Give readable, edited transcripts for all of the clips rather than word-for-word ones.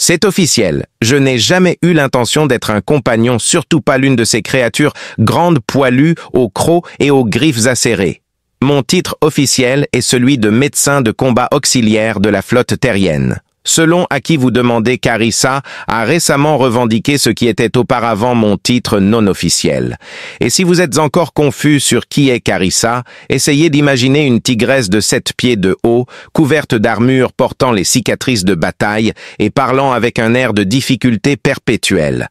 C'est officiel, je n'ai jamais eu l'intention d'être un compagnon, surtout pas l'une de ces créatures grandes poilues, aux crocs et aux griffes acérées. Mon titre officiel est celui de médecin de combat auxiliaire de la flotte terrienne. Selon à qui vous demandez, Carissa a récemment revendiqué ce qui était auparavant mon titre non officiel. Et si vous êtes encore confus sur qui est Carissa, essayez d'imaginer une tigresse de 7 pieds de haut, couverte d'armure portant les cicatrices de bataille et parlant avec un air de difficulté perpétuelle.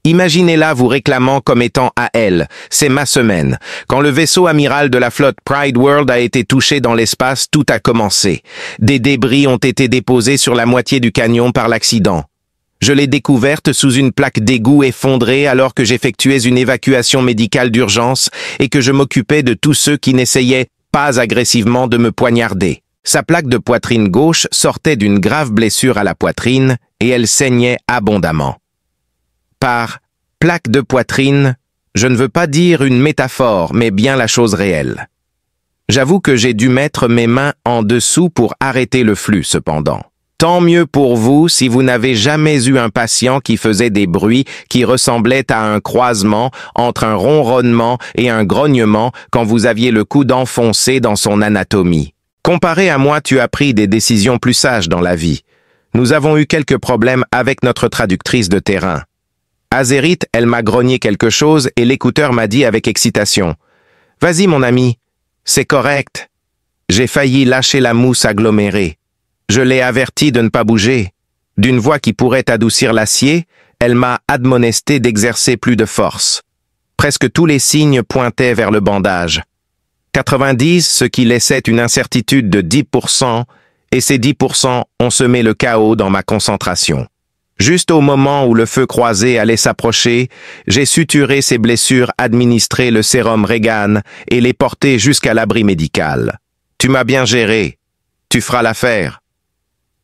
Imaginez-la vous réclamant comme étant à elle, c'est ma semaine. Quand le vaisseau amiral de la flotte Pride World a été touché dans l'espace, tout a commencé. Des débris ont été déposés sur la moitié du canyon par l'accident. Je l'ai découverte sous une plaque d'égout effondrée alors que j'effectuais une évacuation médicale d'urgence et que je m'occupais de tous ceux qui n'essayaient pas agressivement de me poignarder. Sa plaque de poitrine gauche sortait d'une grave blessure à la poitrine et elle saignait abondamment. Par plaque de poitrine, je ne veux pas dire une métaphore, mais bien la chose réelle. J'avoue que j'ai dû mettre mes mains en dessous pour arrêter le flux, cependant. Tant mieux pour vous si vous n'avez jamais eu un patient qui faisait des bruits qui ressemblaient à un croisement entre un ronronnement et un grognement quand vous aviez le coude enfoncé dans son anatomie. Comparé à moi, tu as pris des décisions plus sages dans la vie. Nous avons eu quelques problèmes avec notre traductrice de terrain. Azérite, elle m'a grogné quelque chose et l'écouteur m'a dit avec excitation « Vas-y mon ami, c'est correct. » J'ai failli lâcher la mousse agglomérée. Je l'ai averti de ne pas bouger. D'une voix qui pourrait adoucir l'acier, elle m'a admonesté d'exercer plus de force. Presque tous les signes pointaient vers le bandage. 90, ce qui laissait une incertitude de 10%, et ces 10% ont semé le chaos dans ma concentration. Juste au moment où le feu croisé allait s'approcher, j'ai suturé ses blessures, administré le sérum Regan et les porté jusqu'à l'abri médical. Tu m'as bien géré. Tu feras l'affaire.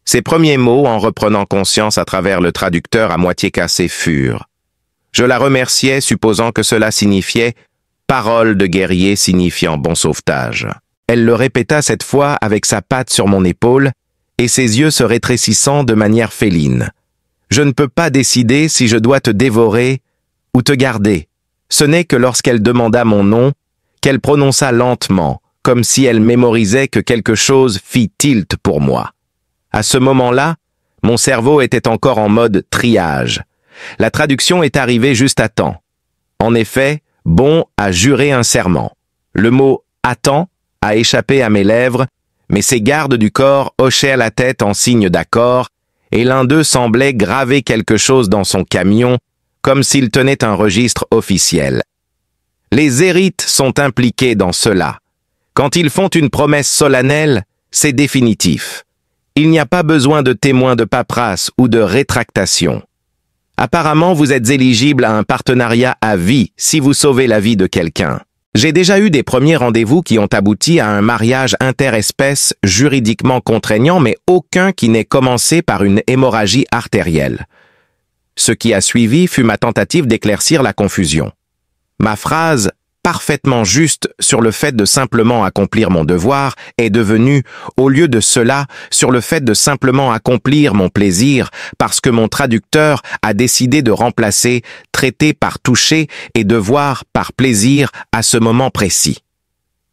Ses premiers mots, en reprenant conscience à travers le traducteur à moitié cassé, furent. Je la remerciais, supposant que cela signifiait « parole de guerrier signifiant bon sauvetage ». Elle le répéta cette fois avec sa patte sur mon épaule et ses yeux se rétrécissant de manière féline. Je ne peux pas décider si je dois te dévorer ou te garder. Ce n'est que lorsqu'elle demanda mon nom, qu'elle prononça lentement, comme si elle mémorisait que quelque chose fit tilt pour moi. À ce moment-là, mon cerveau était encore en mode triage. La traduction est arrivée juste à temps. En effet, Bon a juré un serment. Le mot « attends » a échappé à mes lèvres, mais ses gardes du corps hochaient la tête en signe d'accord, et l'un d'eux semblait graver quelque chose dans son camion, comme s'il tenait un registre officiel. Les Zérites sont impliqués dans cela. Quand ils font une promesse solennelle, c'est définitif. Il n'y a pas besoin de témoins de paperasse ou de rétractation. Apparemment, vous êtes éligible à un partenariat à vie si vous sauvez la vie de quelqu'un. J'ai déjà eu des premiers rendez-vous qui ont abouti à un mariage interespèces juridiquement contraignant, mais aucun qui n'ait commencé par une hémorragie artérielle. Ce qui a suivi fut ma tentative d'éclaircir la confusion. Ma phrase parfaitement juste sur le fait de simplement accomplir mon devoir est devenue, au lieu de cela, sur le fait de simplement accomplir mon plaisir, parce que mon traducteur a décidé de remplacer traiter par toucher et devoir par plaisir à ce moment précis.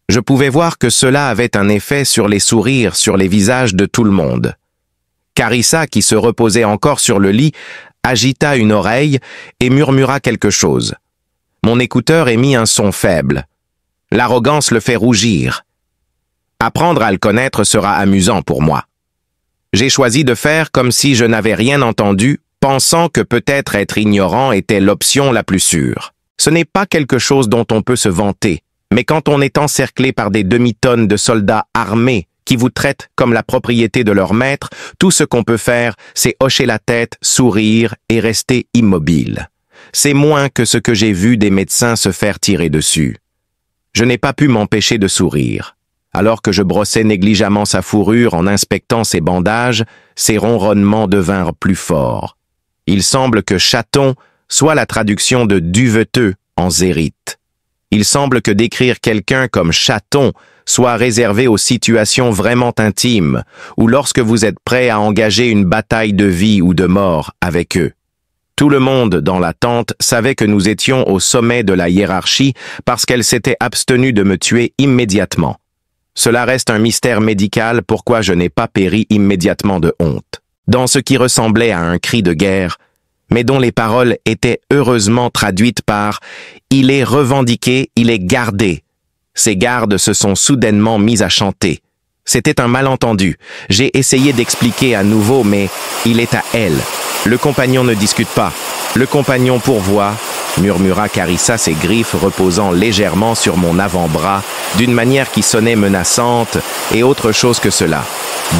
Je pouvais voir que cela avait un effet sur les sourires sur les visages de tout le monde. Carissa, qui se reposait encore sur le lit, agita une oreille et murmura quelque chose. Mon écouteur émit un son faible. L'arrogance le fait rougir. Apprendre à le connaître sera amusant pour moi. J'ai choisi de faire comme si je n'avais rien entendu, pensant que peut-être être ignorant était l'option la plus sûre. Ce n'est pas quelque chose dont on peut se vanter, mais quand on est encerclé par des demi-tonnes de soldats armés qui vous traitent comme la propriété de leur maître, tout ce qu'on peut faire, c'est hocher la tête, sourire et rester immobile. C'est moins que ce que j'ai vu des médecins se faire tirer dessus. Je n'ai pas pu m'empêcher de sourire. Alors que je brossais négligemment sa fourrure en inspectant ses bandages, ses ronronnements devinrent plus forts. Il semble que chaton soit la traduction de duveteux en zérite. Il semble que décrire quelqu'un comme chaton soit réservé aux situations vraiment intimes ou lorsque vous êtes prêt à engager une bataille de vie ou de mort avec eux. Tout le monde dans la tente savait que nous étions au sommet de la hiérarchie parce qu'elle s'était abstenue de me tuer immédiatement. Cela reste un mystère médical pourquoi je n'ai pas péri immédiatement de honte. Dans ce qui ressemblait à un cri de guerre, mais dont les paroles étaient heureusement traduites par « il est revendiqué, il est gardé ». Ces gardes se sont soudainement mis à chanter. C'était un malentendu. J'ai essayé d'expliquer à nouveau, mais il est à elle. Le compagnon ne discute pas. Le compagnon pourvoit, murmura Carissa, ses griffes reposant légèrement sur mon avant-bras, d'une manière qui sonnait menaçante, et autre chose que cela.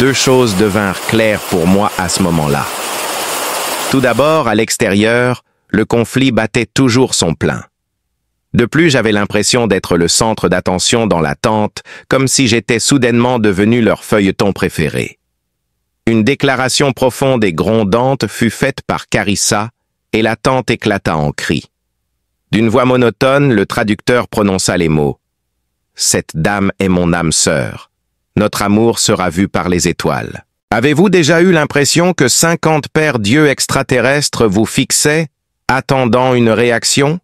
Deux choses devinrent claires pour moi à ce moment-là. Tout d'abord, à l'extérieur, le conflit battait toujours son plein. De plus, j'avais l'impression d'être le centre d'attention dans la tente, comme si j'étais soudainement devenu leur feuilleton préféré. Une déclaration profonde et grondante fut faite par Carissa, et la tente éclata en cris. D'une voix monotone, le traducteur prononça les mots. « Cette dame est mon âme sœur. Notre amour sera vu par les étoiles. » Avez-vous déjà eu l'impression que 50 paires d'yeux extraterrestres vous fixaient, attendant une réaction?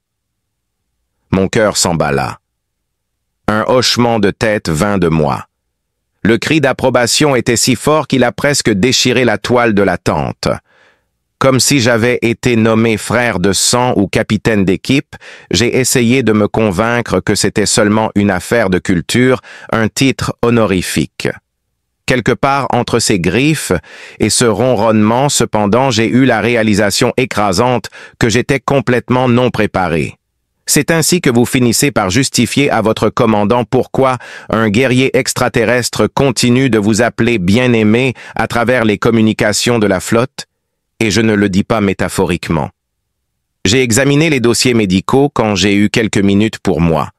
Mon cœur s'emballa. Un hochement de tête vint de moi. Le cri d'approbation était si fort qu'il a presque déchiré la toile de la tente. Comme si j'avais été nommé frère de sang ou capitaine d'équipe, j'ai essayé de me convaincre que c'était seulement une affaire de culture, un titre honorifique. Quelque part entre ces griffes et ce ronronnement, cependant, j'ai eu la réalisation écrasante que j'étais complètement non préparé. C'est ainsi que vous finissez par justifier à votre commandant pourquoi un guerrier extraterrestre continue de vous appeler bien-aimé à travers les communications de la flotte, et je ne le dis pas métaphoriquement. J'ai examiné les dossiers médicaux quand j'ai eu quelques minutes pour moi.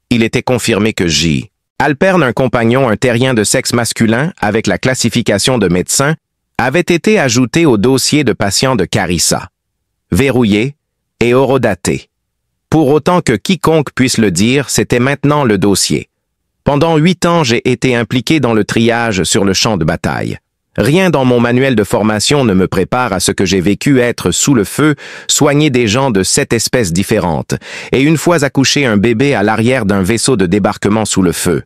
Il était confirmé que J. Alperne, un compagnon, un terrien de sexe masculin avec la classification de médecin, avait été ajouté au dossier de patient de Carissa, verrouillé et horodaté. Pour autant que quiconque puisse le dire, c'était maintenant le dossier. Pendant 8 ans, j'ai été impliqué dans le triage sur le champ de bataille. Rien dans mon manuel de formation ne me prépare à ce que j'ai vécu être sous le feu, soigner des gens de 7 espèces différentes, et une fois accouché un bébé à l'arrière d'un vaisseau de débarquement sous le feu.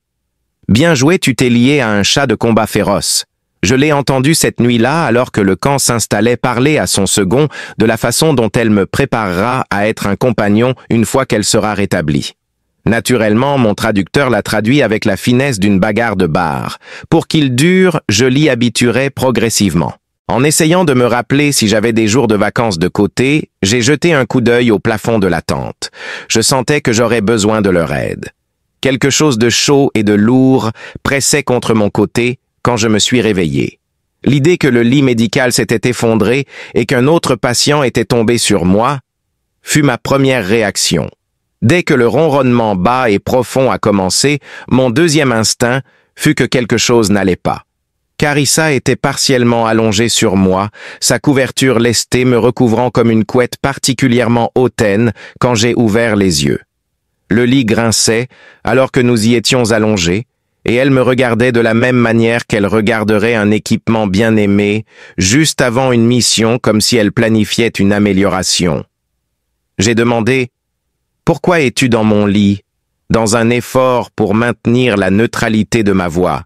Bien joué, tu t'es lié à un chat de combat féroce. Je l'ai entendu cette nuit-là alors que le camp s'installait parler à son second de la façon dont elle me préparera à être un compagnon une fois qu'elle sera rétablie. Naturellement, mon traducteur l'a traduit avec la finesse d'une bagarre de bar. Pour qu'il dure, je l'y habituerai progressivement. En essayant de me rappeler si j'avais des jours de vacances de côté, j'ai jeté un coup d'œil au plafond de la tente. Je sentais que j'aurais besoin de leur aide. Quelque chose de chaud et de lourd pressait contre mon côté quand je me suis réveillé. L'idée que le lit médical s'était effondré et qu'un autre patient était tombé sur moi fut ma première réaction. Dès que le ronronnement bas et profond a commencé, mon deuxième instinct fut que quelque chose n'allait pas. Carissa était partiellement allongée sur moi, sa couverture lestée me recouvrant comme une couette particulièrement hautaine quand j'ai ouvert les yeux. Le lit grinçait alors que nous y étions allongés, et elle me regardait de la même manière qu'elle regarderait un équipement bien aimé, juste avant une mission comme si elle planifiait une amélioration. J'ai demandé « Pourquoi es-tu dans mon lit ?» dans un effort pour maintenir la neutralité de ma voix.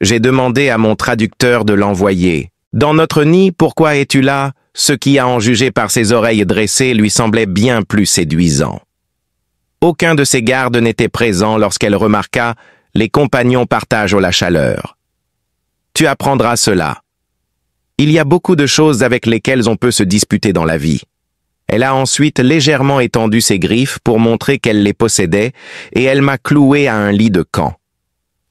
J'ai demandé à mon traducteur de l'envoyer. « Dans notre nid, pourquoi es-tu là ?» Ce qui, à en juger par ses oreilles dressées, lui semblait bien plus séduisant. Aucun de ses gardes n'était présent lorsqu'elle remarqua « Les compagnons partagent la chaleur. » Tu apprendras cela. Il y a beaucoup de choses avec lesquelles on peut se disputer dans la vie. Elle a ensuite légèrement étendu ses griffes pour montrer qu'elle les possédait et elle m'a cloué à un lit de camp.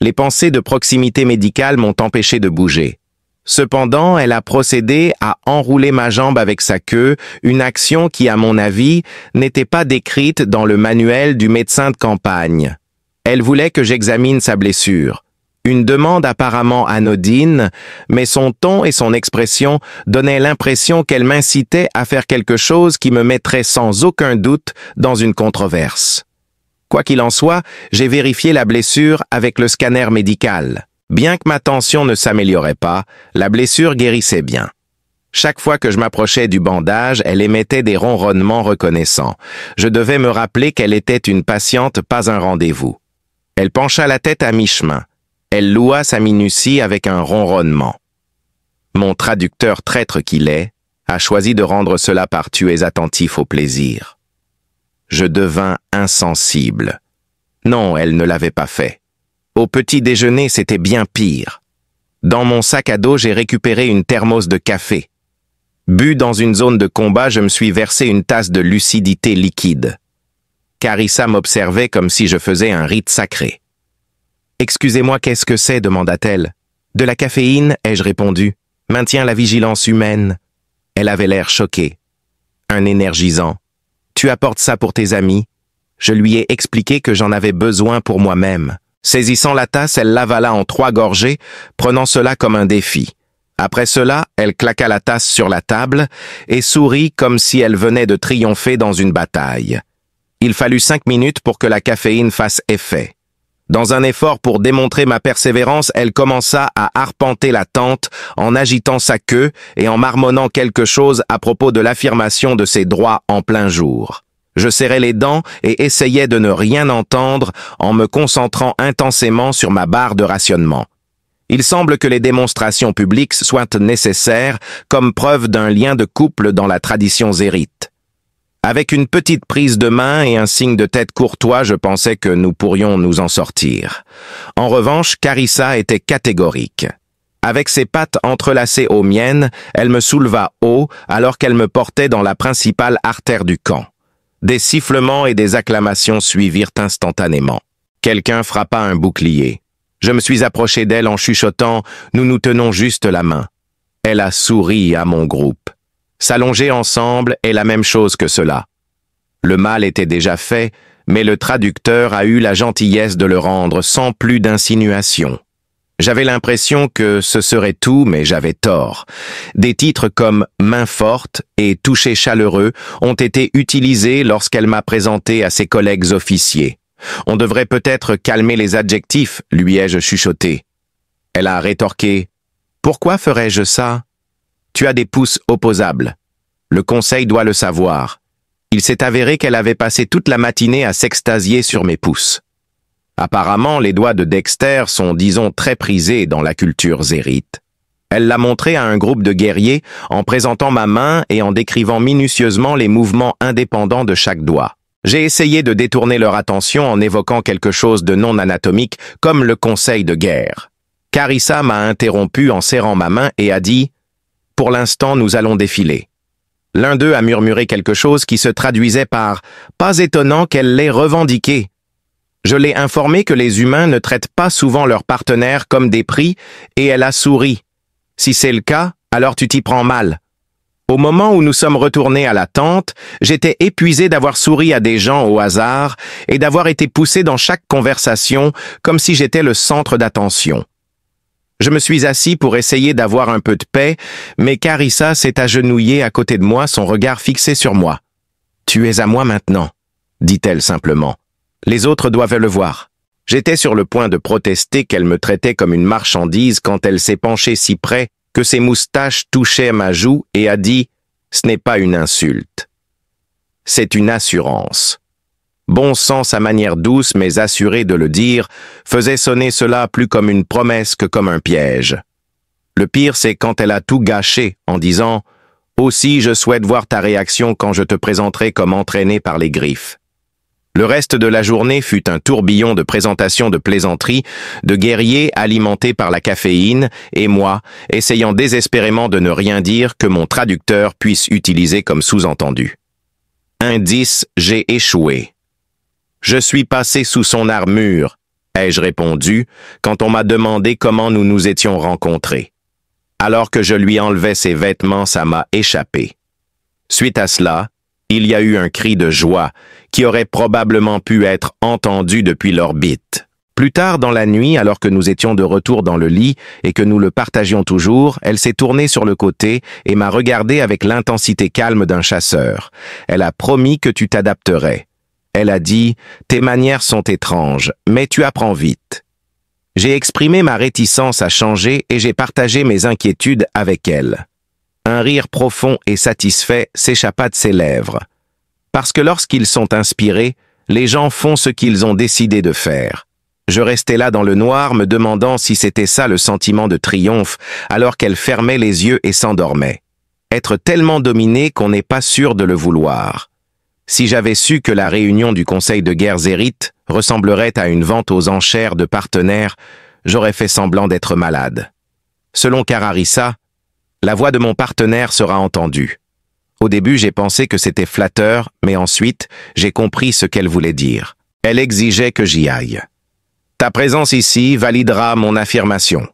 Les pensées de proximité médicale m'ont empêché de bouger. Cependant, elle a procédé à enrouler ma jambe avec sa queue, une action qui, à mon avis, n'était pas décrite dans le manuel du médecin de campagne. Elle voulait que j'examine sa blessure. Une demande apparemment anodine, mais son ton et son expression donnaient l'impression qu'elle m'incitait à faire quelque chose qui me mettrait sans aucun doute dans une controverse. Quoi qu'il en soit, j'ai vérifié la blessure avec le scanner médical. Bien que ma tension ne s'améliorait pas, la blessure guérissait bien. Chaque fois que je m'approchais du bandage, elle émettait des ronronnements reconnaissants. Je devais me rappeler qu'elle était une patiente, pas un rendez-vous. Elle pencha la tête à mi-chemin. Elle loua sa minutie avec un ronronnement. Mon traducteur traître qu'il est, a choisi de rendre cela par tu es attentif au plaisir. Je devins insensible. Non, elle ne l'avait pas fait. Au petit déjeuner, c'était bien pire. Dans mon sac à dos, j'ai récupéré une thermos de café. Bu dans une zone de combat, je me suis versé une tasse de lucidité liquide. Carissa m'observait comme si je faisais un rite sacré. « Excusez-moi, qu'est-ce que c'est » demanda-t-elle. « De la caféine » ai-je répondu. « Maintient la vigilance humaine. » Elle avait l'air choquée. « Un énergisant. Tu apportes ça pour tes amis ?» Je lui ai expliqué que j'en avais besoin pour moi-même. Saisissant la tasse, elle l'avala en 3 gorgées, prenant cela comme un défi. Après cela, elle claqua la tasse sur la table et sourit comme si elle venait de triompher dans une bataille. Il fallut 5 minutes pour que la caféine fasse effet. Dans un effort pour démontrer ma persévérance, elle commença à arpenter la tente en agitant sa queue et en marmonnant quelque chose à propos de l'affirmation de ses droits en plein jour. Je serrais les dents et essayais de ne rien entendre en me concentrant intensément sur ma barre de rationnement. Il semble que les démonstrations publiques soient nécessaires comme preuve d'un lien de couple dans la tradition zérite. Avec une petite prise de main et un signe de tête courtois, je pensais que nous pourrions nous en sortir. En revanche, Carissa était catégorique. Avec ses pattes entrelacées aux miennes, elle me souleva haut alors qu'elle me portait dans la principale artère du camp. Des sifflements et des acclamations suivirent instantanément. Quelqu'un frappa un bouclier. Je me suis approché d'elle en chuchotant « Nous nous tenons juste la main ». Elle a souri à mon groupe. S'allonger ensemble est la même chose que cela. Le mal était déjà fait, mais le traducteur a eu la gentillesse de le rendre sans plus d'insinuation. J'avais l'impression que ce serait tout, mais j'avais tort. Des titres comme « Main forte » et « Toucher chaleureux » ont été utilisés lorsqu'elle m'a présenté à ses collègues officiers. On devrait peut-être calmer les adjectifs, lui ai-je chuchoté. Elle a rétorqué « Pourquoi ferais-je ça ? Tu as des pouces opposables. Le conseil doit le savoir. Il s'est avéré qu'elle avait passé toute la matinée à s'extasier sur mes pouces. Apparemment, les doigts de Dexter sont, disons, très prisés dans la culture zérite. Elle l'a montré à un groupe de guerriers en présentant ma main et en décrivant minutieusement les mouvements indépendants de chaque doigt. J'ai essayé de détourner leur attention en évoquant quelque chose de non anatomique comme le conseil de guerre. Carissa m'a interrompu en serrant ma main et a dit « Pour l'instant, nous allons défiler ». L'un d'eux a murmuré quelque chose qui se traduisait par « Pas étonnant qu'elle l'ait revendiqué ». Je l'ai informée que les humains ne traitent pas souvent leurs partenaires comme des prix et elle a souri. Si c'est le cas, alors tu t'y prends mal. Au moment où nous sommes retournés à la tente, j'étais épuisé d'avoir souri à des gens au hasard et d'avoir été poussé dans chaque conversation comme si j'étais le centre d'attention. Je me suis assis pour essayer d'avoir un peu de paix, mais Carissa s'est agenouillée à côté de moi, son regard fixé sur moi. « Tu es à moi maintenant », dit-elle simplement. « Les autres doivent le voir. » J'étais sur le point de protester qu'elle me traitait comme une marchandise quand elle s'est penchée si près que ses moustaches touchaient ma joue et a dit « Ce n'est pas une insulte. C'est une assurance. » Bon sang, sa manière douce mais assurée de le dire faisait sonner cela plus comme une promesse que comme un piège. Le pire, c'est quand elle a tout gâché en disant « Aussi, je souhaite voir ta réaction quand je te présenterai comme entraîné par les griffes. » Le reste de la journée fut un tourbillon de présentations de plaisanteries, de guerriers alimentés par la caféine, et moi, essayant désespérément de ne rien dire que mon traducteur puisse utiliser comme sous-entendu. Indice, j'ai échoué. Je suis passé sous son armure, ai-je répondu, quand on m'a demandé comment nous nous étions rencontrés. Alors que je lui enlevais ses vêtements, ça m'a échappé. Suite à cela, il y a eu un cri de joie qui aurait probablement pu être entendu depuis l'orbite. Plus tard dans la nuit, alors que nous étions de retour dans le lit et que nous le partagions toujours, elle s'est tournée sur le côté et m'a regardé avec l'intensité calme d'un chasseur. Elle a promis que tu t'adapterais. Elle a dit « Tes manières sont étranges, mais tu apprends vite. » J'ai exprimé ma réticence à changer et j'ai partagé mes inquiétudes avec elle. Un rire profond et satisfait s'échappa de ses lèvres. Parce que lorsqu'ils sont inspirés, les gens font ce qu'ils ont décidé de faire. Je restais là dans le noir, me demandant si c'était ça le sentiment de triomphe, alors qu'elle fermait les yeux et s'endormait. Être tellement dominé qu'on n'est pas sûr de le vouloir. Si j'avais su que la réunion du Conseil de guerre Zérite ressemblerait à une vente aux enchères de partenaires, j'aurais fait semblant d'être malade. Selon Carissa, la voix de mon partenaire sera entendue. Au début, j'ai pensé que c'était flatteur, mais ensuite, j'ai compris ce qu'elle voulait dire. Elle exigeait que j'y aille. Ta présence ici validera mon affirmation.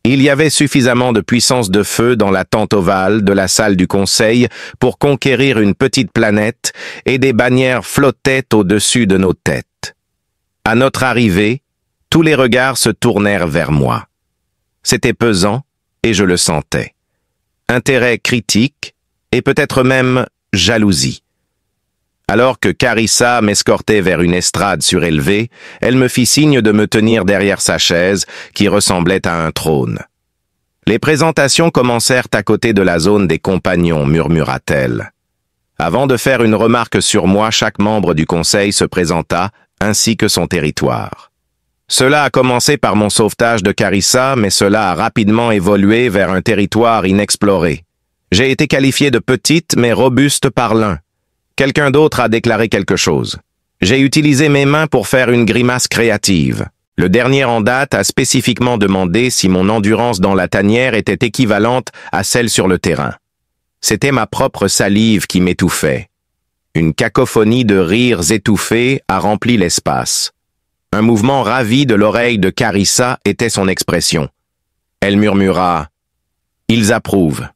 Il y avait suffisamment de puissance de feu dans la tente ovale de la salle du conseil pour conquérir une petite planète et des bannières flottaient au-dessus de nos têtes. À notre arrivée, tous les regards se tournèrent vers moi. C'était pesant et je le sentais. Intérêt critique et peut-être même jalousie. Alors que Carissa m'escortait vers une estrade surélevée, elle me fit signe de me tenir derrière sa chaise, qui ressemblait à un trône. Les présentations commencèrent à côté de la zone des compagnons, murmura-t-elle. Avant de faire une remarque sur moi, chaque membre du conseil se présenta, ainsi que son territoire. Cela a commencé par mon sauvetage de Carissa, mais cela a rapidement évolué vers un territoire inexploré. J'ai été qualifié de petite mais robuste par l'un. Quelqu'un d'autre a déclaré quelque chose. J'ai utilisé mes mains pour faire une grimace créative. Le dernier en date a spécifiquement demandé si mon endurance dans la tanière était équivalente à celle sur le terrain. C'était ma propre salive qui m'étouffait. Une cacophonie de rires étouffés a rempli l'espace. Un mouvement ravi de l'oreille de Carissa était son expression. Elle murmura « Ils approuvent ».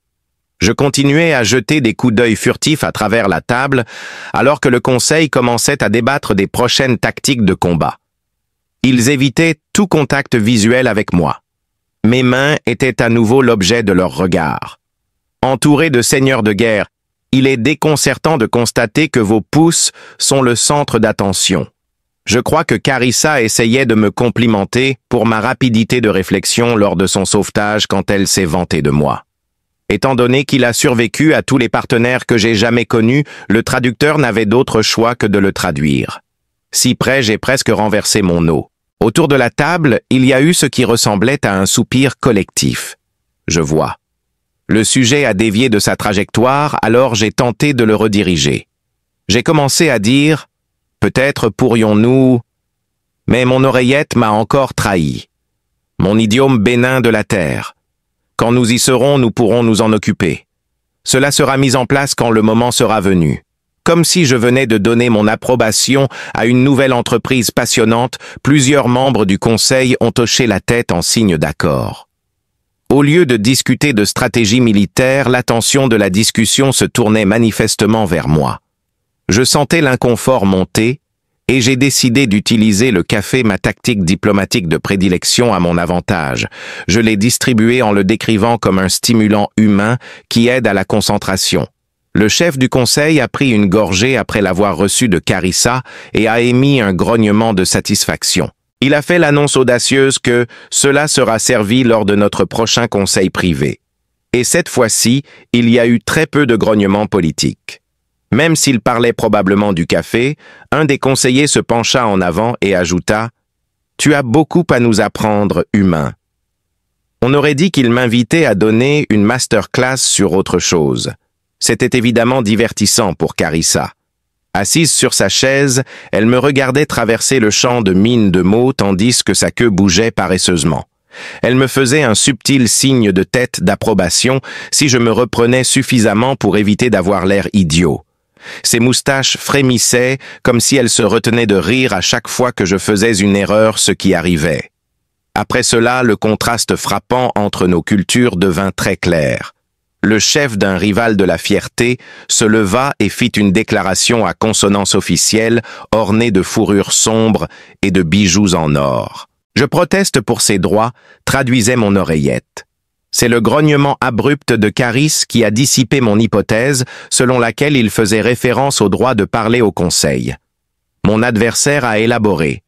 Je continuais à jeter des coups d'œil furtifs à travers la table, alors que le conseil commençait à débattre des prochaines tactiques de combat. Ils évitaient tout contact visuel avec moi. Mes mains étaient à nouveau l'objet de leur regard. Entouré de seigneurs de guerre, il est déconcertant de constater que vos pouces sont le centre d'attention. Je crois que Carissa essayait de me complimenter pour ma rapidité de réflexion lors de son sauvetage quand elle s'est vantée de moi. Étant donné qu'il a survécu à tous les partenaires que j'ai jamais connus, le traducteur n'avait d'autre choix que de le traduire. Si près, j'ai presque renversé mon eau. Autour de la table, il y a eu ce qui ressemblait à un soupir collectif. Je vois. Le sujet a dévié de sa trajectoire, alors j'ai tenté de le rediriger. J'ai commencé à dire « Peut-être pourrions-nous… » Mais mon oreillette m'a encore trahi. Mon idiome bénin de la terre. Quand nous y serons, nous pourrons nous en occuper. Cela sera mis en place quand le moment sera venu. Comme si je venais de donner mon approbation à une nouvelle entreprise passionnante, plusieurs membres du conseil ont hoché la tête en signe d'accord. Au lieu de discuter de stratégie militaire, l'attention de la discussion se tournait manifestement vers moi. Je sentais l'inconfort monter, et j'ai décidé d'utiliser le café, ma tactique diplomatique de prédilection, à mon avantage. Je l'ai distribué en le décrivant comme un stimulant humain qui aide à la concentration. Le chef du conseil a pris une gorgée après l'avoir reçu de Carissa et a émis un grognement de satisfaction. Il a fait l'annonce audacieuse que cela sera servi lors de notre prochain conseil privé. Et cette fois-ci, il y a eu très peu de grognements politiques. Même s'il parlait probablement du café, un des conseillers se pencha en avant et ajouta « Tu as beaucoup à nous apprendre, humain. » On aurait dit qu'il m'invitait à donner une masterclass sur autre chose. C'était évidemment divertissant pour Carissa. Assise sur sa chaise, elle me regardait traverser le champ de mines de mots tandis que sa queue bougeait paresseusement. Elle me faisait un subtil signe de tête d'approbation si je me reprenais suffisamment pour éviter d'avoir l'air idiot. Ses moustaches frémissaient comme si elle se retenait de rire à chaque fois que je faisais une erreur, ce qui arrivait. Après cela, le contraste frappant entre nos cultures devint très clair. Le chef d'un rival de la fierté se leva et fit une déclaration à consonance officielle ornée de fourrures sombres et de bijoux en or. Je proteste pour ses droits, traduisait mon oreillette. C'est le grognement abrupt de Carissa qui a dissipé mon hypothèse, selon laquelle il faisait référence au droit de parler au conseil. Mon adversaire a élaboré.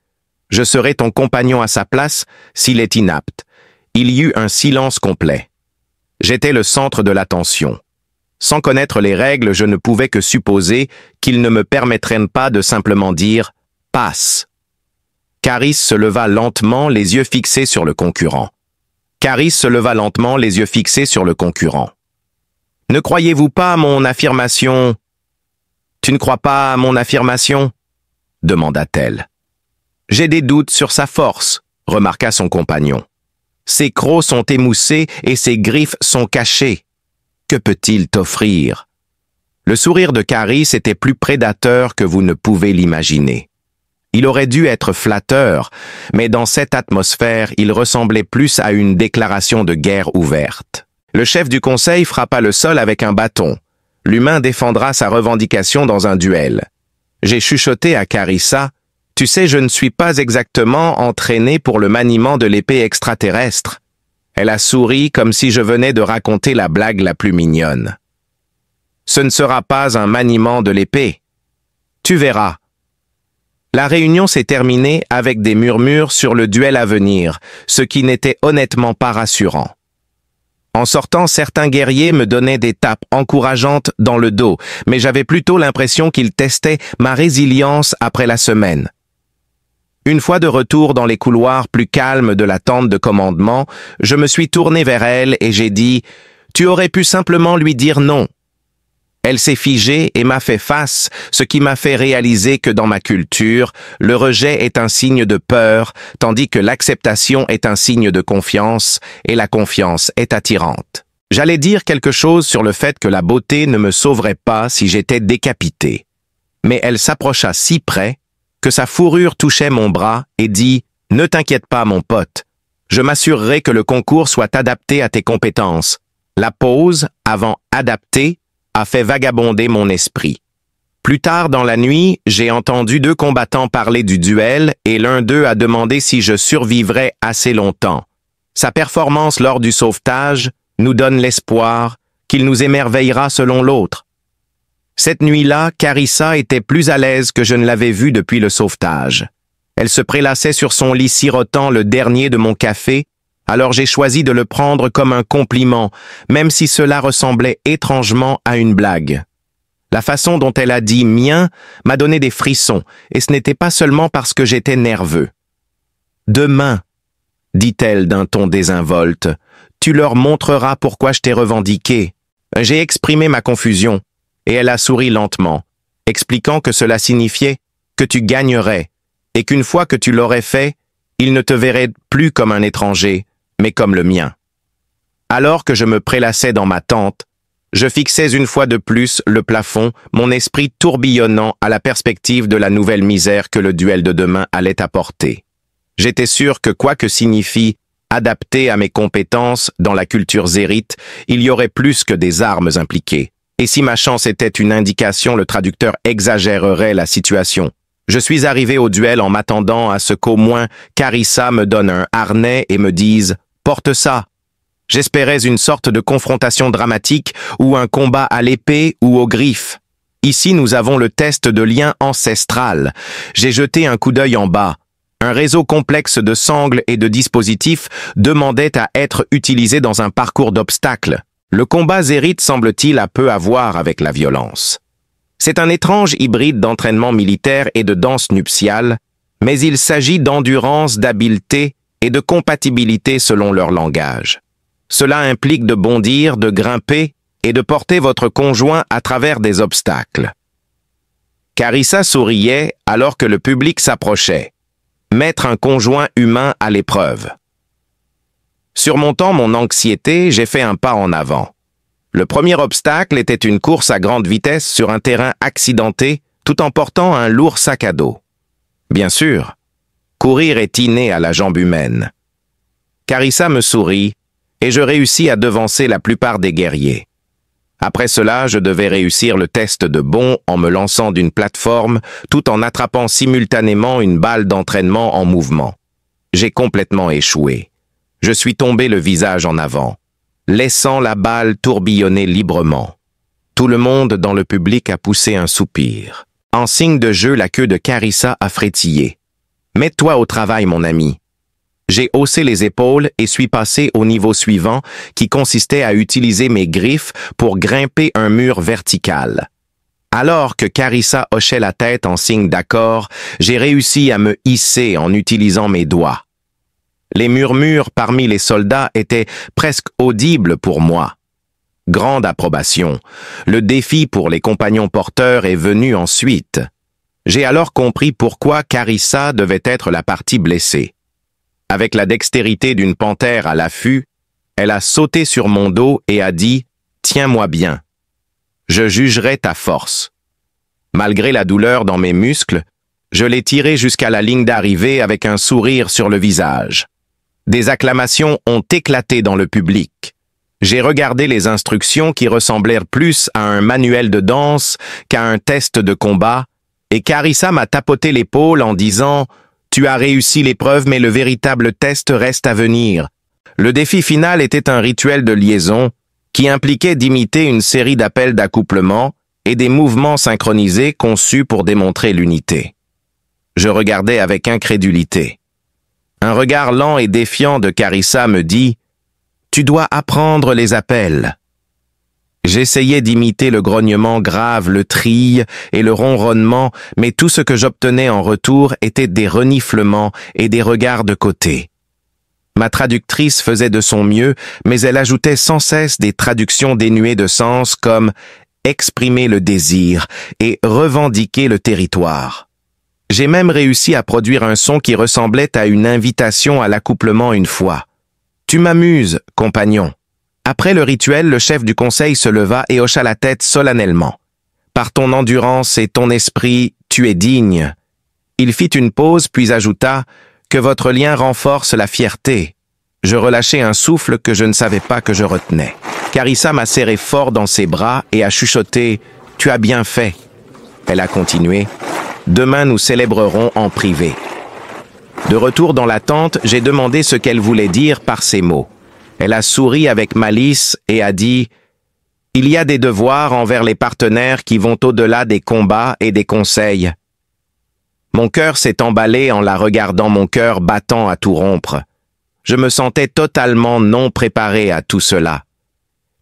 Je serai ton compagnon à sa place s'il est inapte. Il y eut un silence complet. J'étais le centre de l'attention. Sans connaître les règles, je ne pouvais que supposer qu'ils ne me permettraient pas de simplement dire « passe ». Caris se leva lentement, les yeux fixés sur le concurrent. Caris se leva lentement, les yeux fixés sur le concurrent. « Ne croyez-vous pas à mon affirmation ?»« Tu ne crois pas à mon affirmation ?» demanda-t-elle. « J'ai des doutes sur sa force », remarqua son compagnon. « Ses crocs sont émoussés et ses griffes sont cachées. Que peut-il t'offrir ?» Le sourire de Caris était plus prédateur que vous ne pouvez l'imaginer. Il aurait dû être flatteur, mais dans cette atmosphère, il ressemblait plus à une déclaration de guerre ouverte. Le chef du conseil frappa le sol avec un bâton. L'humain défendra sa revendication dans un duel. J'ai chuchoté à Carissa, « Tu sais, je ne suis pas exactement entraîné pour le maniement de l'épée extraterrestre. » Elle a souri comme si je venais de raconter la blague la plus mignonne. « Ce ne sera pas un maniement de l'épée. Tu verras. » La réunion s'est terminée avec des murmures sur le duel à venir, ce qui n'était honnêtement pas rassurant. En sortant, certains guerriers me donnaient des tapes encourageantes dans le dos, mais j'avais plutôt l'impression qu'ils testaient ma résilience après la semaine. Une fois de retour dans les couloirs plus calmes de la tente de commandement, je me suis tourné vers elle et j'ai dit « Tu aurais pu simplement lui dire non ». Elle s'est figée et m'a fait face, ce qui m'a fait réaliser que dans ma culture, le rejet est un signe de peur, tandis que l'acceptation est un signe de confiance, et la confiance est attirante. J'allais dire quelque chose sur le fait que la beauté ne me sauverait pas si j'étais décapité. Mais elle s'approcha si près que sa fourrure touchait mon bras et dit « Ne t'inquiète pas, mon pote. Je m'assurerai que le concours soit adapté à tes compétences. » La pause, avant « adapté », a fait vagabonder mon esprit. Plus tard dans la nuit, j'ai entendu deux combattants parler du duel et l'un d'eux a demandé si je survivrais assez longtemps. Sa performance lors du sauvetage nous donne l'espoir qu'il nous émerveillera selon l'autre. Cette nuit-là, Carissa était plus à l'aise que je ne l'avais vue depuis le sauvetage. Elle se prélassait sur son lit sirotant le dernier de mon café, alors j'ai choisi de le prendre comme un compliment, même si cela ressemblait étrangement à une blague. La façon dont elle a dit « mien » m'a donné des frissons, et ce n'était pas seulement parce que j'étais nerveux. « Demain », dit-elle d'un ton désinvolte, « tu leur montreras pourquoi je t'ai revendiqué. » J'ai exprimé ma confusion, et elle a souri lentement, expliquant que cela signifiait que tu gagnerais, et qu'une fois que tu l'aurais fait, il ne te verrait plus comme un étranger, mais comme le mien. Alors que je me prélassais dans ma tente, je fixais une fois de plus le plafond, mon esprit tourbillonnant à la perspective de la nouvelle misère que le duel de demain allait apporter. J'étais sûr que quoi que signifie adapté à mes compétences dans la culture zérite, il y aurait plus que des armes impliquées. Et si ma chance était une indication, le traducteur exagérerait la situation. Je suis arrivé au duel en m'attendant à ce qu'au moins Carissa me donne un harnais et me dise « Porte ça ». J'espérais une sorte de confrontation dramatique ou un combat à l'épée ou aux griffes. Ici, nous avons le test de lien ancestral. J'ai jeté un coup d'œil en bas. Un réseau complexe de sangles et de dispositifs demandait à être utilisé dans un parcours d'obstacles. Le combat zérite semble-t-il à peu à voir avec la violence. C'est un étrange hybride d'entraînement militaire et de danse nuptiale, mais il s'agit d'endurance, d'habileté et de compatibilité selon leur langage. Cela implique de bondir, de grimper et de porter votre conjoint à travers des obstacles. Carissa souriait alors que le public s'approchait. Mettre un conjoint humain à l'épreuve. Surmontant mon anxiété, j'ai fait un pas en avant. Le premier obstacle était une course à grande vitesse sur un terrain accidenté tout en portant un lourd sac à dos. Bien sûr, courir est inné à la jambe humaine. Carissa me sourit et je réussis à devancer la plupart des guerriers. Après cela, je devais réussir le test de bond en me lançant d'une plateforme tout en attrapant simultanément une balle d'entraînement en mouvement. J'ai complètement échoué. Je suis tombé le visage en avant, laissant la balle tourbillonner librement. Tout le monde dans le public a poussé un soupir. En signe de jeu, la queue de Carissa a frétillé. « Mets-toi au travail, mon ami. » J'ai haussé les épaules et suis passé au niveau suivant, qui consistait à utiliser mes griffes pour grimper un mur vertical. Alors que Carissa hochait la tête en signe d'accord, j'ai réussi à me hisser en utilisant mes doigts. Les murmures parmi les soldats étaient presque audibles pour moi. Grande approbation. Le défi pour les compagnons porteurs est venu ensuite. J'ai alors compris pourquoi Carissa devait être la partie blessée. Avec la dextérité d'une panthère à l'affût, elle a sauté sur mon dos et a dit « Tiens-moi bien. Je jugerai ta force. » Malgré la douleur dans mes muscles, je l'ai tirée jusqu'à la ligne d'arrivée avec un sourire sur le visage. Des acclamations ont éclaté dans le public. J'ai regardé les instructions qui ressemblèrent plus à un manuel de danse qu'à un test de combat, et Carissa m'a tapoté l'épaule en disant « Tu as réussi l'épreuve, mais le véritable test reste à venir. » Le défi final était un rituel de liaison qui impliquait d'imiter une série d'appels d'accouplement et des mouvements synchronisés conçus pour démontrer l'unité. Je regardais avec incrédulité. Un regard lent et défiant de Carissa me dit « Tu dois apprendre les appels. » J'essayais d'imiter le grognement grave, le trille et le ronronnement, mais tout ce que j'obtenais en retour était des reniflements et des regards de côté. Ma traductrice faisait de son mieux, mais elle ajoutait sans cesse des traductions dénuées de sens comme « exprimer le désir » et « revendiquer le territoire ». J'ai même réussi à produire un son qui ressemblait à une invitation à l'accouplement une fois. « Tu m'amuses, compagnon. » Après le rituel, le chef du conseil se leva et hocha la tête solennellement. « Par ton endurance et ton esprit, tu es digne. » Il fit une pause puis ajouta « Que votre lien renforce la fierté. » Je relâchai un souffle que je ne savais pas que je retenais. Carissa m'a serré fort dans ses bras et a chuchoté « Tu as bien fait. » Elle a continué « Demain nous célébrerons en privé. » De retour dans la tente, j'ai demandé ce qu'elle voulait dire par ces mots. Elle a souri avec malice et a dit « Il y a des devoirs envers les partenaires qui vont au-delà des combats et des conseils. » Mon cœur s'est emballé en la regardant, mon cœur battant à tout rompre. Je me sentais totalement non préparé à tout cela.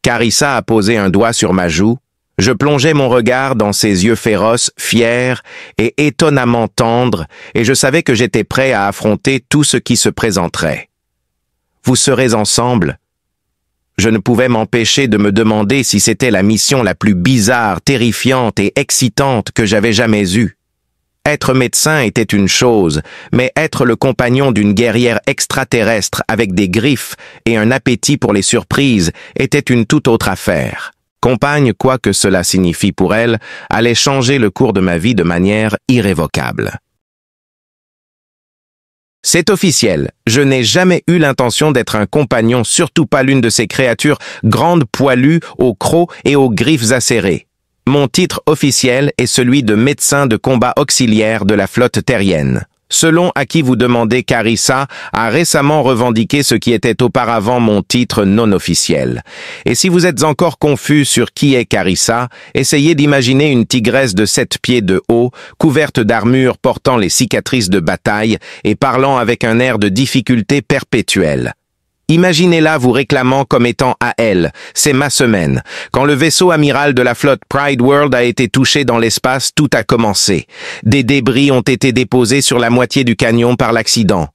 Carissa a posé un doigt sur ma joue. Je plongeais mon regard dans ses yeux féroces, fiers et étonnamment tendres, et je savais que j'étais prêt à affronter tout ce qui se présenterait. Vous serez ensemble. Je ne pouvais m'empêcher de me demander si c'était la mission la plus bizarre, terrifiante et excitante que j'avais jamais eue. Être médecin était une chose, mais être le compagnon d'une guerrière extraterrestre avec des griffes et un appétit pour les surprises était une toute autre affaire. Compagne, quoi que cela signifie pour elle, allait changer le cours de ma vie de manière irrévocable. C'est officiel, je n'ai jamais eu l'intention d'être un compagnon, surtout pas l'une de ces créatures grandes poilues, aux crocs et aux griffes acérées. Mon titre officiel est celui de médecin de combat auxiliaire de la flotte terrienne. Selon à qui vous demandez, Carissa a récemment revendiqué ce qui était auparavant mon titre non officiel. Et si vous êtes encore confus sur qui est Carissa, essayez d'imaginer une tigresse de 7 pieds de haut, couverte d'armure portant les cicatrices de bataille et parlant avec un air de difficulté perpétuelle. Imaginez-la vous réclamant comme étant à elle, c'est ma semaine. Quand le vaisseau amiral de la flotte Pride World a été touché dans l'espace, tout a commencé. Des débris ont été déposés sur la moitié du canyon par l'accident.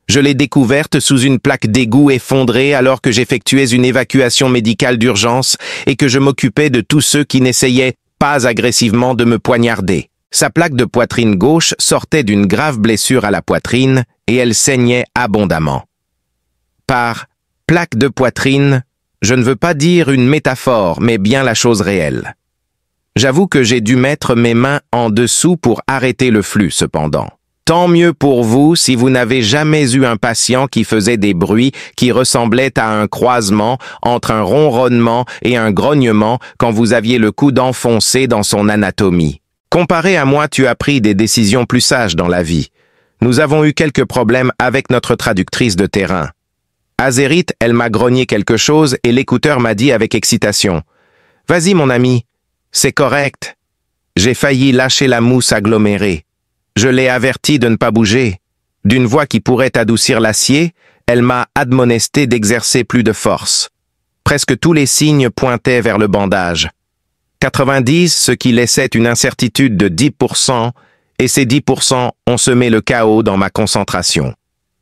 Je l'ai découverte sous une plaque d'égout effondrée alors que j'effectuais une évacuation médicale d'urgence et que je m'occupais de tous ceux qui n'essayaient pas agressivement de me poignarder. Sa plaque de poitrine gauche sortait d'une grave blessure à la poitrine et elle saignait abondamment. Par « plaque de poitrine », je ne veux pas dire une métaphore, mais bien la chose réelle. J'avoue que j'ai dû mettre mes mains en dessous pour arrêter le flux, cependant. Tant mieux pour vous si vous n'avez jamais eu un patient qui faisait des bruits qui ressemblaient à un croisement entre un ronronnement et un grognement quand vous aviez le coude enfoncé dans son anatomie. Comparé à moi, tu as pris des décisions plus sages dans la vie. Nous avons eu quelques problèmes avec notre traductrice de terrain. Azérite, elle m'a grogné quelque chose et l'écouteur m'a dit avec excitation « Vas-y mon ami, c'est correct. » J'ai failli lâcher la mousse agglomérée. Je l'ai averti de ne pas bouger. D'une voix qui pourrait adoucir l'acier, elle m'a admonesté d'exercer plus de force. Presque tous les signes pointaient vers le bandage. 90, ce qui laissait une incertitude de 10%, et ces 10% ont semé le chaos dans ma concentration.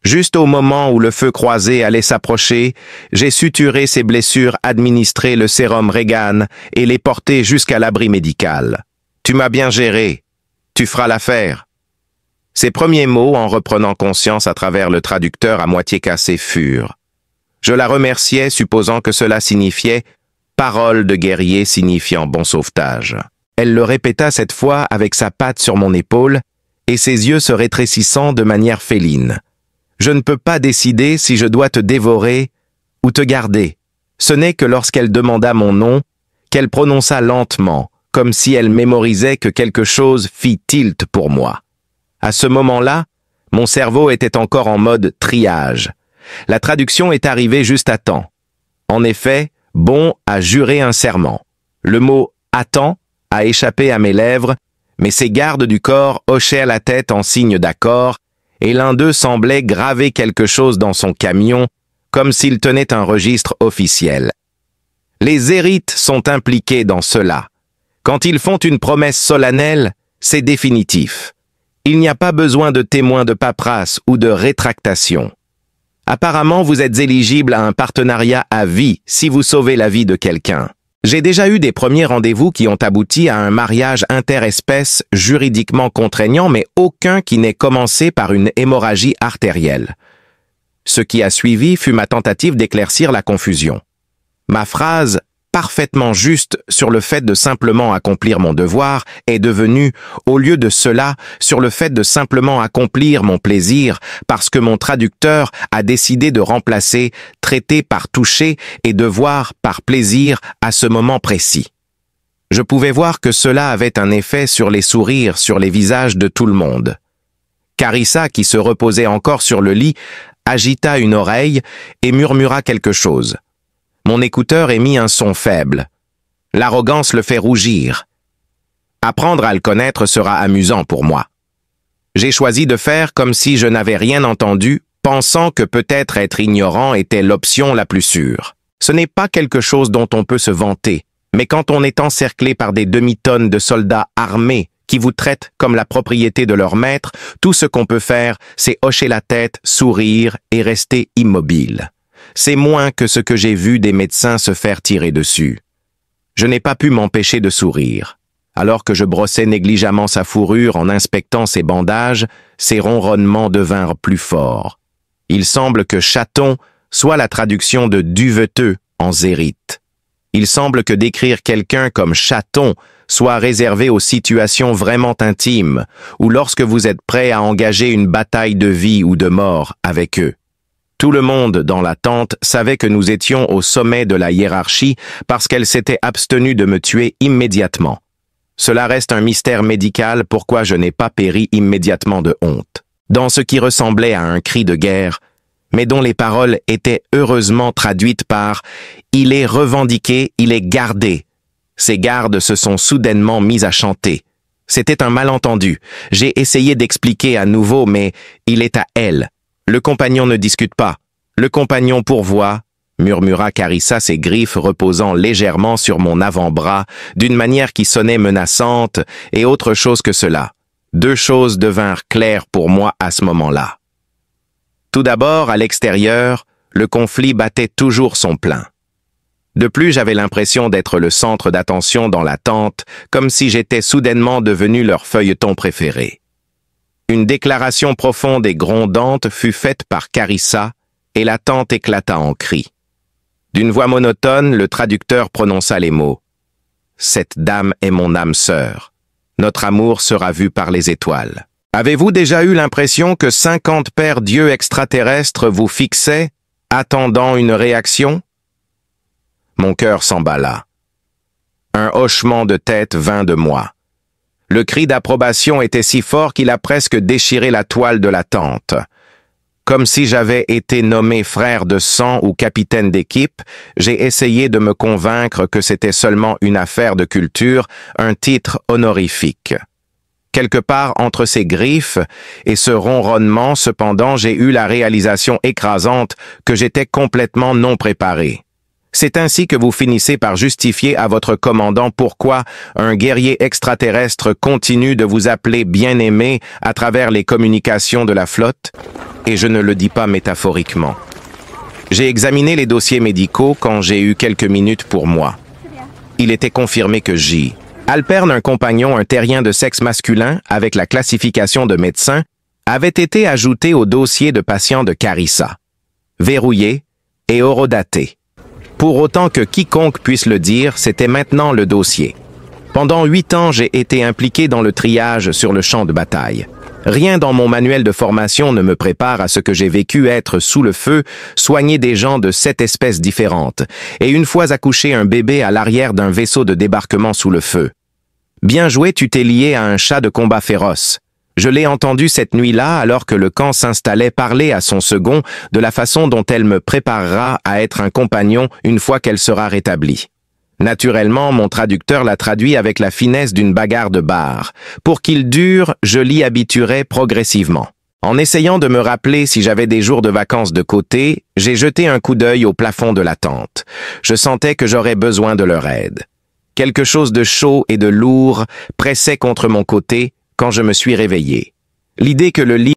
Juste au moment où le feu croisé allait s'approcher, j'ai suturé ses blessures, administré le sérum Regan et les porté jusqu'à l'abri médical. Tu m'as bien géré. Tu feras l'affaire. Ses premiers mots, en reprenant conscience à travers le traducteur à moitié cassé, furent. Je la remerciais, supposant que cela signifiait « parole de guerrier signifiant bon sauvetage ». Elle le répéta cette fois avec sa patte sur mon épaule et ses yeux se rétrécissant de manière féline. Je ne peux pas décider si je dois te dévorer ou te garder. Ce n'est que lorsqu'elle demanda mon nom qu'elle prononça lentement, comme si elle mémorisait que quelque chose fit tilt pour moi. À ce moment-là, mon cerveau était encore en mode triage. La traduction est arrivée juste à temps. En effet, Bon a juré un serment. Le mot « attends » a échappé à mes lèvres, mais ses gardes du corps hochaient la tête en signe d'accord, et l'un d'eux semblait graver quelque chose dans son camion, comme s'il tenait un registre officiel. Les Zérites sont impliqués dans cela. Quand ils font une promesse solennelle, c'est définitif. Il n'y a pas besoin de témoins de paperasse ou de rétractation. Apparemment, vous êtes éligible à un partenariat à vie si vous sauvez la vie de quelqu'un. J'ai déjà eu des premiers rendez-vous qui ont abouti à un mariage interespèces juridiquement contraignant, mais aucun qui n'ait commencé par une hémorragie artérielle. Ce qui a suivi fut ma tentative d'éclaircir la confusion. Ma phrase parfaitement juste sur le fait de simplement accomplir mon devoir est devenue, au lieu de cela, sur le fait de simplement accomplir mon plaisir, parce que mon traducteur a décidé de remplacer traiter par toucher et devoir par plaisir à ce moment précis. Je pouvais voir que cela avait un effet sur les sourires sur les visages de tout le monde. Carissa, qui se reposait encore sur le lit, agita une oreille et murmura quelque chose. Mon écouteur émit un son faible. L'arrogance le fait rougir. Apprendre à le connaître sera amusant pour moi. J'ai choisi de faire comme si je n'avais rien entendu, pensant que peut-être être ignorant était l'option la plus sûre. Ce n'est pas quelque chose dont on peut se vanter, mais quand on est encerclé par des demi-tonnes de soldats armés qui vous traitent comme la propriété de leur maître, tout ce qu'on peut faire, c'est hocher la tête, sourire et rester immobile. C'est moins que ce que j'ai vu des médecins se faire tirer dessus. Je n'ai pas pu m'empêcher de sourire. Alors que je brossais négligemment sa fourrure en inspectant ses bandages, ses ronronnements devinrent plus forts. Il semble que chaton soit la traduction de duveteux en zérite. Il semble que décrire quelqu'un comme chaton soit réservé aux situations vraiment intimes, ou lorsque vous êtes prêt à engager une bataille de vie ou de mort avec eux. Tout le monde dans la tente savait que nous étions au sommet de la hiérarchie parce qu'elle s'était abstenue de me tuer immédiatement. Cela reste un mystère médical pourquoi je n'ai pas péri immédiatement de honte. Dans ce qui ressemblait à un cri de guerre, mais dont les paroles étaient heureusement traduites par « il est revendiqué, il est gardé ». Ces gardes se sont soudainement mis à chanter. C'était un malentendu. J'ai essayé d'expliquer à nouveau, mais il est à elle. Le compagnon ne discute pas. Le compagnon pourvoit, murmura Carissa, ses griffes reposant légèrement sur mon avant-bras, d'une manière qui sonnait menaçante, et autre chose que cela. Deux choses devinrent claires pour moi à ce moment-là. Tout d'abord, à l'extérieur, le conflit battait toujours son plein. De plus, j'avais l'impression d'être le centre d'attention dans la tente, comme si j'étais soudainement devenu leur feuilleton préféré. Une déclaration profonde et grondante fut faite par Carissa, et la tente éclata en cris. D'une voix monotone, le traducteur prononça les mots. « Cette dame est mon âme sœur. Notre amour sera vu par les étoiles. » Avez-vous déjà eu l'impression que 50 paires d'yeux extraterrestres vous fixaient, attendant une réaction? Mon cœur s'emballa. Un hochement de tête vint de moi. Le cri d'approbation était si fort qu'il a presque déchiré la toile de la tente. Comme si j'avais été nommé frère de sang ou capitaine d'équipe, j'ai essayé de me convaincre que c'était seulement une affaire de culture, un titre honorifique. Quelque part entre ces griffes et ce ronronnement, cependant, j'ai eu la réalisation écrasante que j'étais complètement non préparé. C'est ainsi que vous finissez par justifier à votre commandant pourquoi un guerrier extraterrestre continue de vous appeler bien-aimé à travers les communications de la flotte, et je ne le dis pas métaphoriquement. J'ai examiné les dossiers médicaux quand j'ai eu quelques minutes pour moi. Il était confirmé que J. Alperne, un compagnon, un terrien de sexe masculin avec la classification de médecin, avait été ajouté au dossier de patient de Carissa, verrouillé et horodaté. Pour autant que quiconque puisse le dire, c'était maintenant le dossier. Pendant 8 ans, j'ai été impliqué dans le triage sur le champ de bataille. Rien dans mon manuel de formation ne me prépare à ce que j'ai vécu être sous le feu, soigner des gens de 7 espèces différentes, et une fois accouché un bébé à l'arrière d'un vaisseau de débarquement sous le feu. Bien joué, tu t'es lié à un chat de combat féroce. Je l'ai entendu cette nuit-là alors que le camp s'installait parler à son second de la façon dont elle me préparera à être un compagnon une fois qu'elle sera rétablie. Naturellement, mon traducteur l'a traduit avec la finesse d'une bagarre de bar. Pour qu'il dure, je l'y habituerai progressivement. En essayant de me rappeler si j'avais des jours de vacances de côté, j'ai jeté un coup d'œil au plafond de la tente. Je sentais que j'aurais besoin de leur aide. Quelque chose de chaud et de lourd pressait contre mon côté quand je me suis réveillé. L'idée que le lit